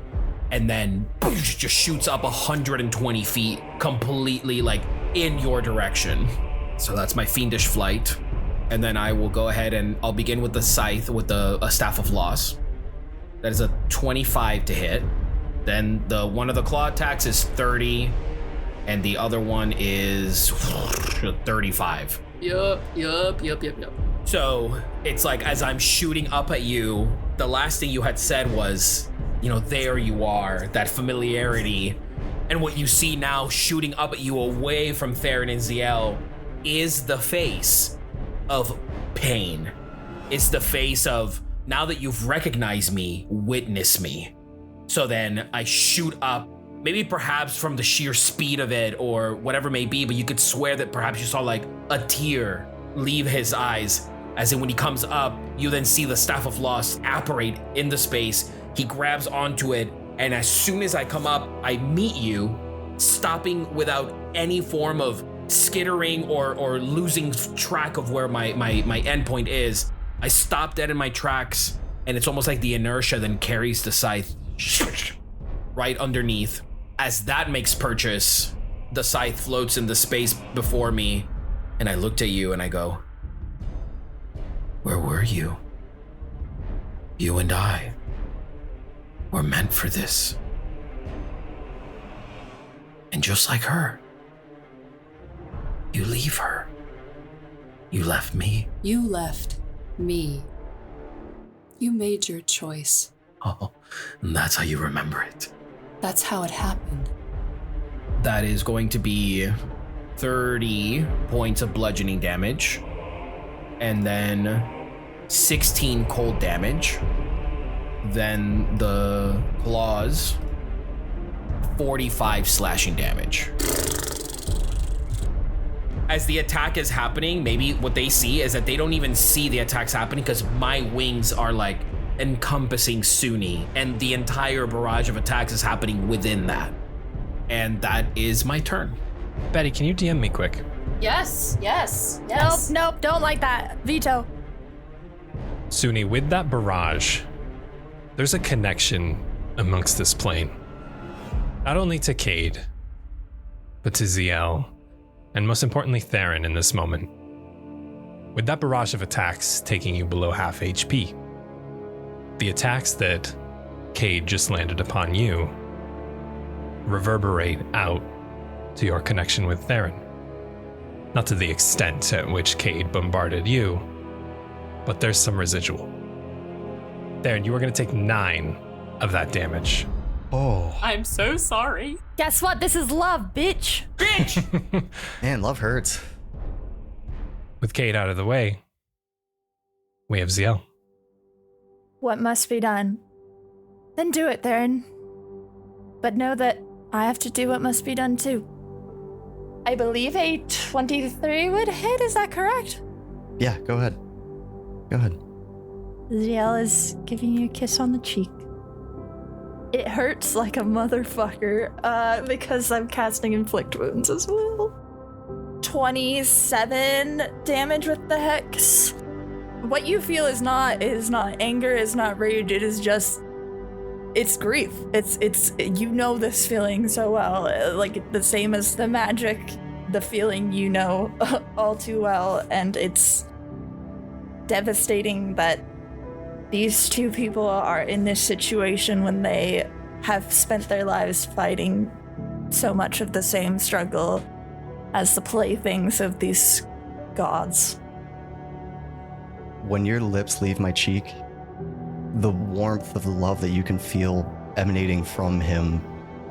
and then just shoots up 120 feet completely like in your direction. So that's my fiendish flight. And then I will go ahead and I'll begin with the scythe with a staff of loss. That is a 25 to hit. Then the one of the claw attacks is 30, and the other one is 35. Yup. So it's like, as I'm shooting up at you, the last thing you had said was, you know, there you are, that familiarity. And what you see now shooting up at you away from Theren and Zielle is the face of pain. It's the face of, now that you've recognized me, witness me. So then I shoot up, maybe perhaps from the sheer speed of it or whatever may be, but you could swear that perhaps you saw like a tear leave his eyes. As in when he comes up, you then see the Staff of Loss apparate in the space. He grabs onto it, and as soon as I come up, I meet you, stopping without any form of skittering or losing track of where my endpoint is. I stop dead in my tracks, and it's almost like the inertia then carries the scythe right underneath. As that makes purchase, the scythe floats in the space before me, and I looked at you and I go, where were you? You and I were meant for this. And just like her, you leave her. You left me. You left me. You made your choice. Oh, and that's how you remember it. That's how it happened. That is going to be 30 points of bludgeoning damage, and then 16 cold damage. Then the claws, 45 slashing damage. as the attack is happening, maybe what they see is that they don't even see the attacks happening because my wings are like encompassing Suni, and the entire barrage of attacks is happening within that. And that is my turn. Betty, can you DM me quick? Yes. Nope, don't like that. Veto. Suni, with that barrage, there's a connection amongst this plane. Not only to Cade, but to Zielle, and most importantly Theren in this moment. With that barrage of attacks taking you below half HP, the attacks that Cade just landed upon you reverberate out to your connection with Theren. Not to the extent at which Cade bombarded you, but there's some residual. Theren, you are going to take 9 of that damage. Oh. I'm so sorry. Guess what? This is love, bitch. Man, love hurts. With Cade out of the way, we have Zielle. What must be done? Then do it, Theren. But know that I have to do what must be done too. I believe a 23 would hit, is that correct? Yeah, go ahead. Go ahead. Zielle is giving you a kiss on the cheek. It hurts like a motherfucker, because I'm casting Inflict Wounds as well. 27 damage with the Hex. What you feel is not anger, is not rage, it is just, it's grief. It's you know this feeling so well, like the same as the magic, the feeling you know all too well, and it's devastating that these two people are in this situation when they have spent their lives fighting so much of the same struggle as the playthings of these gods. When your lips leave my cheek, the warmth of the love that you can feel emanating from him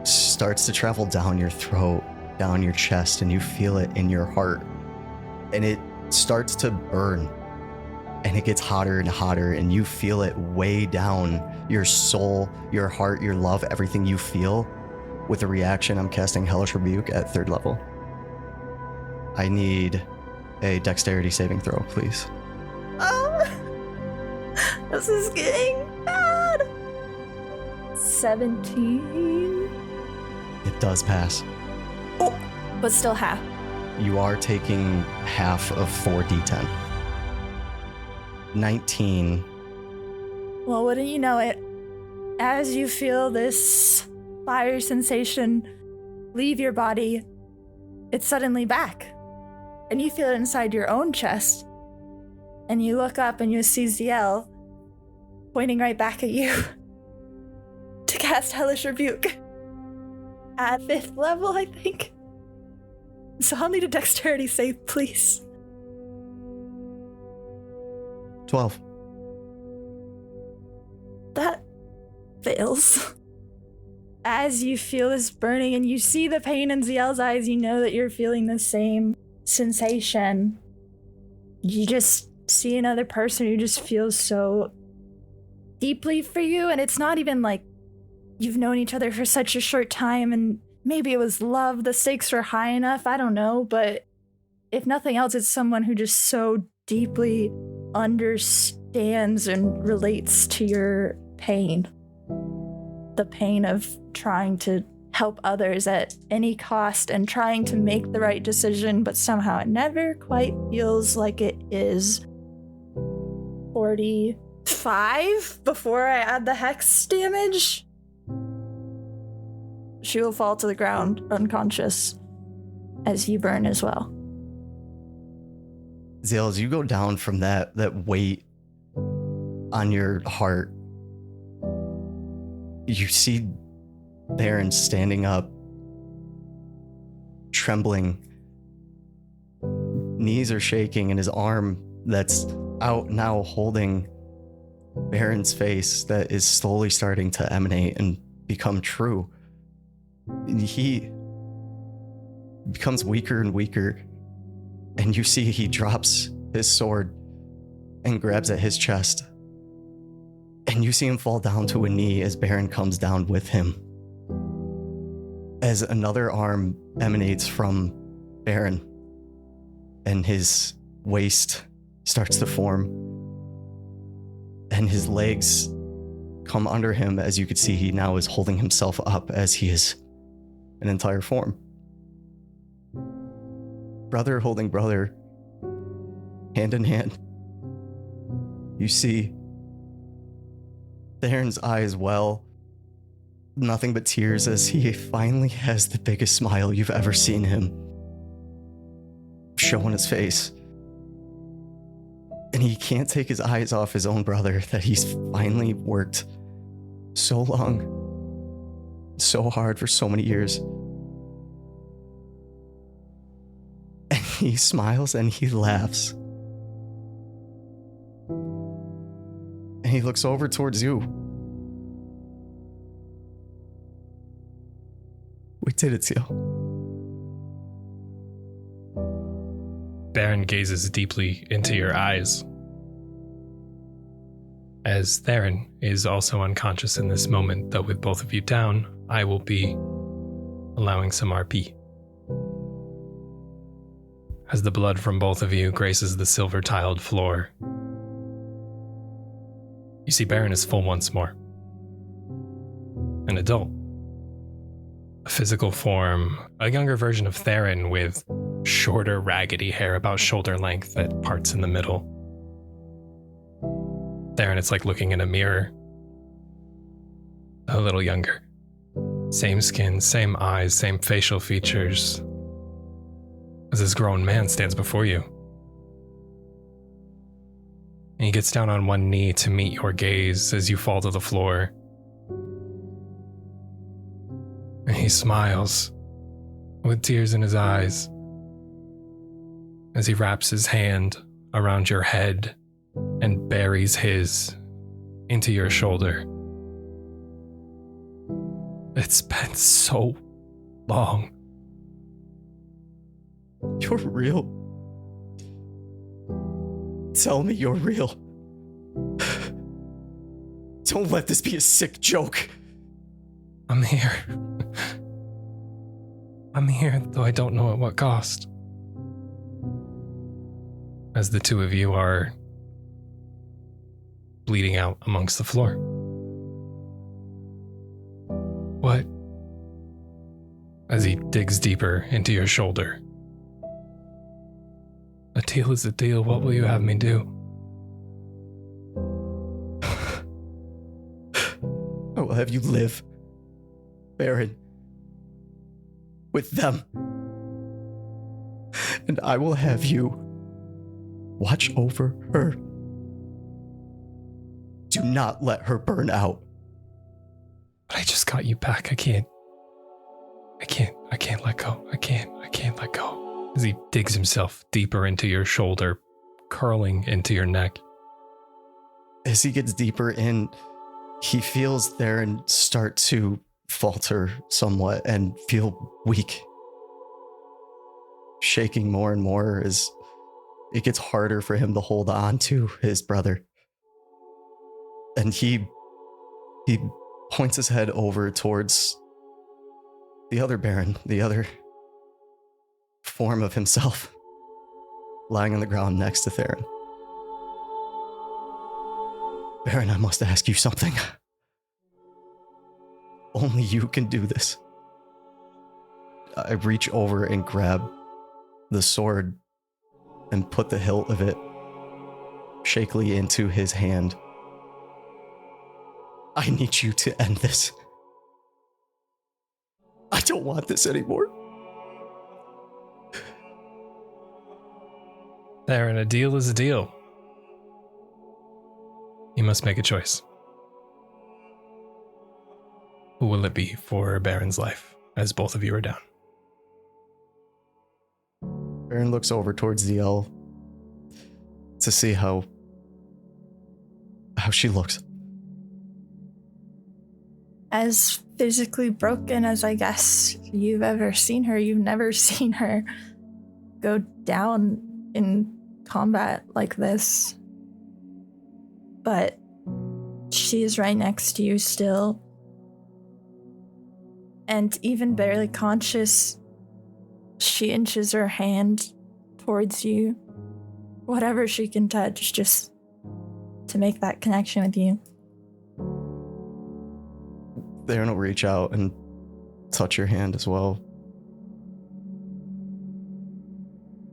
starts to travel down your throat, down your chest, and you feel it in your heart. And it starts to burn. And it gets hotter and hotter, and you feel it way down your soul, your heart, your love, everything you feel. With a reaction, I'm casting Hellish Rebuke at 3rd level. I need a dexterity saving throw, please. Oh, this is getting bad. 17. It does pass. Oh, but still half. You are taking half of 4d10. 19. Well, wouldn't you know it, as you feel this fire sensation leave your body, it's suddenly back. And you feel it inside your own chest. And you look up and you see Zielle pointing right back at you to cast Hellish Rebuke at 5th level, I think. So I'll need a dexterity save, please. 12. That fails. As you feel this burning and you see the pain in Zielle's eyes, you know that you're feeling the same sensation. You just see another person who just feels so deeply for you, and it's not even like you've known each other for such a short time and maybe it was love, the stakes were high enough, I don't know, but if nothing else, it's someone who just so deeply understands and relates to your pain. The pain of trying to help others at any cost and trying to make the right decision, but somehow it never quite feels like it is. 45 before I add the hex damage. She will fall to the ground unconscious as you burn as well. Zielle, as you go down from that weight on your heart, you see Theren standing up, trembling. Knees are shaking, and his arm that's out now holding Baron's face that is slowly starting to emanate and become true. He becomes weaker and weaker, and you see he drops his sword and grabs at his chest. And you see him fall down to a knee as Baron comes down with him. As another arm emanates from Baron, and his waist starts to form, and his legs come under him. As you can see, he now is holding himself up as he is an entire form. Brother holding brother, hand in hand. You see Theron's eyes well, nothing but tears as he finally has the biggest smile you've ever seen him show on his face. And he can't take his eyes off his own brother that he's finally worked so long, so hard for so many years. And he smiles and he laughs. And he looks over towards you. We did it, Zielle. Baron gazes deeply into your eyes. As Theren is also unconscious in this moment, though with both of you down, I will be allowing some RP. As the blood from both of you graces the silver-tiled floor, you see Baron is full once more. An adult. A physical form, a younger version of Theren with shorter, raggedy hair about shoulder length that parts in the middle. Theren, it's like looking in a mirror. A little younger. Same skin, same eyes, same facial features. As this grown man stands before you. And he gets down on one knee to meet your gaze as you fall to the floor. And he smiles with tears in his eyes as he wraps his hand around your head and buries his into your shoulder. It's been so long. You're real. Tell me you're real. Don't let this be a sick joke. I'm here. I'm here, though I don't know at what cost. As the two of you are bleeding out amongst the floor. What? As he digs deeper into your shoulder. A deal is a deal. What will you have me do? I will have you live, Baron, with them. And I will have you watch over her. Do not let her burn out. But I just got you back. I can't let go. I can't let go. As he digs himself deeper into your shoulder, curling into your neck. As he gets deeper in, he feels Theren start to falter somewhat and feel weak. Shaking more and more as it gets harder for him to hold on to his brother. And he points his head over towards the other Baron, the other form of himself, lying on the ground next to Theren. Baron, I must ask you something. Only you can do this. I reach over and grab the sword and put the hilt of it shakily into his hand. I need you to end this. I don't want this anymore. Theren, a deal is a deal. You must make a choice. Who will it be for Baron's life, as both of you are down? Baron looks over towards Zielle to see how she looks. As physically broken as I guess you've ever seen her, you've never seen her go down in combat like this. But she is right next to you still. And even barely conscious, she inches her hand towards you. Whatever she can touch, just to make that connection with you. Theren will reach out and touch your hand as well.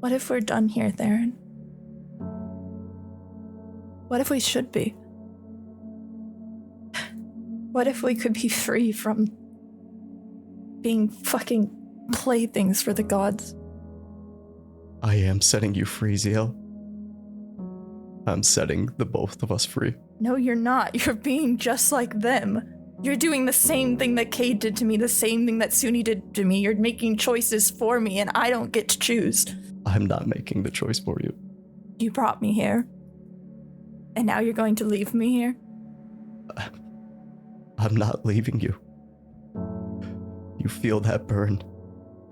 What if we're done here, Theren? What if we should be? What if we could be free from being fucking playthings for the gods? I am setting you free, Zielle. I'm setting the both of us free. No, you're not. You're being just like them. You're doing the same thing that Cade did to me, the same thing that Suni did to me. You're making choices for me, and I don't get to choose. I'm not making the choice for you. You brought me here. And now you're going to leave me here? I'm not leaving you. You feel that burn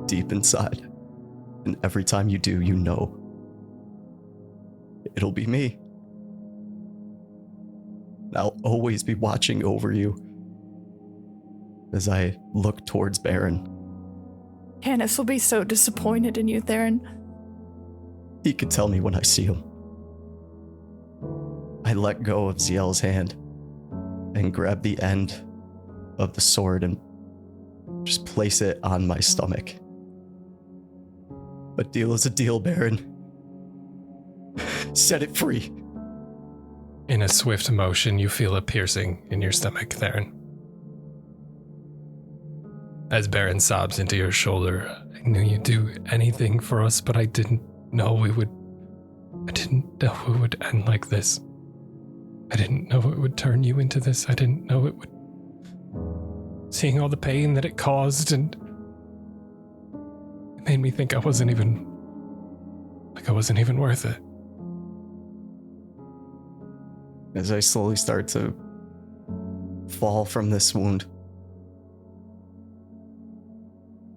deep inside. And every time you do, you know it'll be me. I'll always be watching over you as I look towards Baron. Hannes will be so disappointed in you, Theren. He could tell me when I see him. I let go of Zielle's hand and grab the end of the sword and just place it on my stomach. A deal is a deal, Baron. Set it free. In a swift motion, you feel a piercing in your stomach, Theren. As Baron sobs into your shoulder, I knew you'd do anything for us, but I didn't know it would end like this. I didn't know it would turn you into this. I didn't know it would. Seeing all the pain that it caused, and it made me think I wasn't even worth it. As I slowly start to fall from this wound,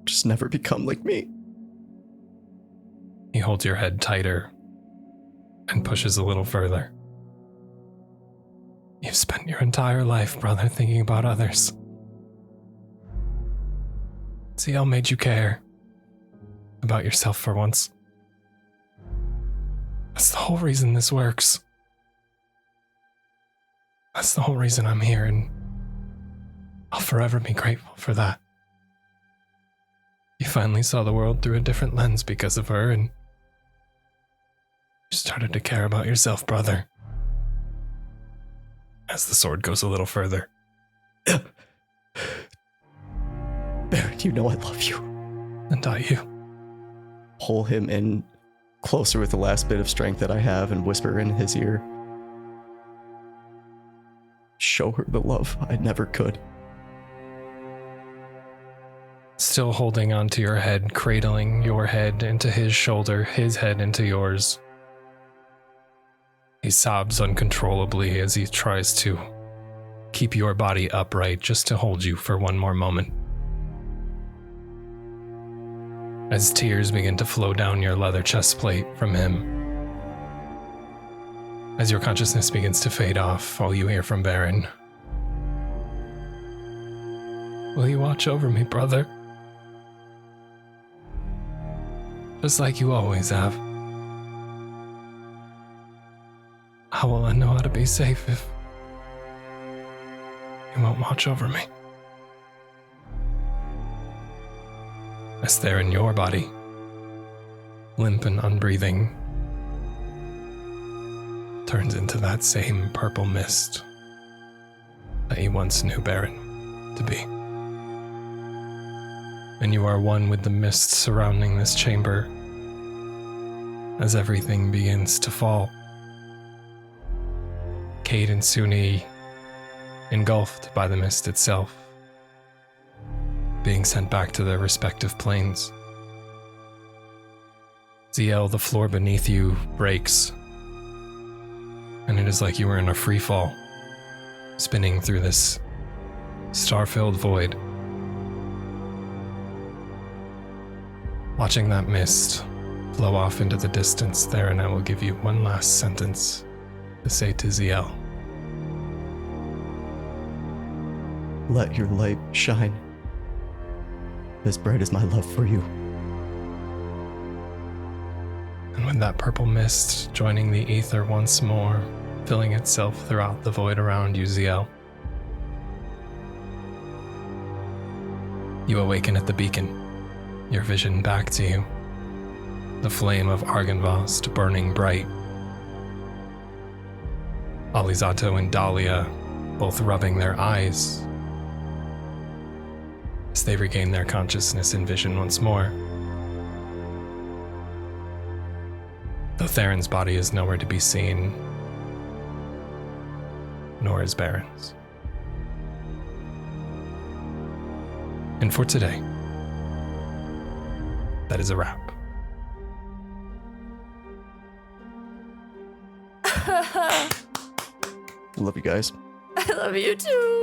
just never become like me. He holds your head tighter and pushes a little further. You've spent your entire life, brother, thinking about others. Zielle made you care about yourself for once. That's the whole reason this works. That's the whole reason I'm here, and I'll forever be grateful for that. You finally saw the world through a different lens because of her, and you started to care about yourself, brother. As the sword goes a little further. Baron, you know I love you. And I you. Pull him in closer with the last bit of strength that I have and whisper in his ear. Show her the love I never could. Still holding onto your head, cradling your head into his shoulder, his head into yours. He sobs uncontrollably as he tries to keep your body upright just to hold you for one more moment. As tears begin to flow down your leather chest plate from him. As your consciousness begins to fade off, all you hear from Baron. Will you watch over me, brother? Just like you always have. How will I know how to be safe if you won't watch over me? As they're in your body, limp and unbreathing, turns into that same purple mist that you once knew Baron to be. And you are one with the mist surrounding this chamber as everything begins to fall. Cade and Suni engulfed by the mist itself, being sent back to their respective planes. Zielle, the floor beneath you breaks, and it is like you were in a free fall, spinning through this star-filled void. Watching that mist flow off into the distance, Theren, I will give you one last sentence to say to Zielle. Let your light shine as bright as my love for you. And with that purple mist joining the ether once more, filling itself throughout the void around you, Zielle, you awaken at the beacon, your vision back to you, the flame of Argynvost burning bright. Alizzato and Dahlia both rubbing their eyes as they regain their consciousness and vision once more. Though Theren's body is nowhere to be seen, nor is Baron's. And for today, that is a wrap. Love you guys. I love you too.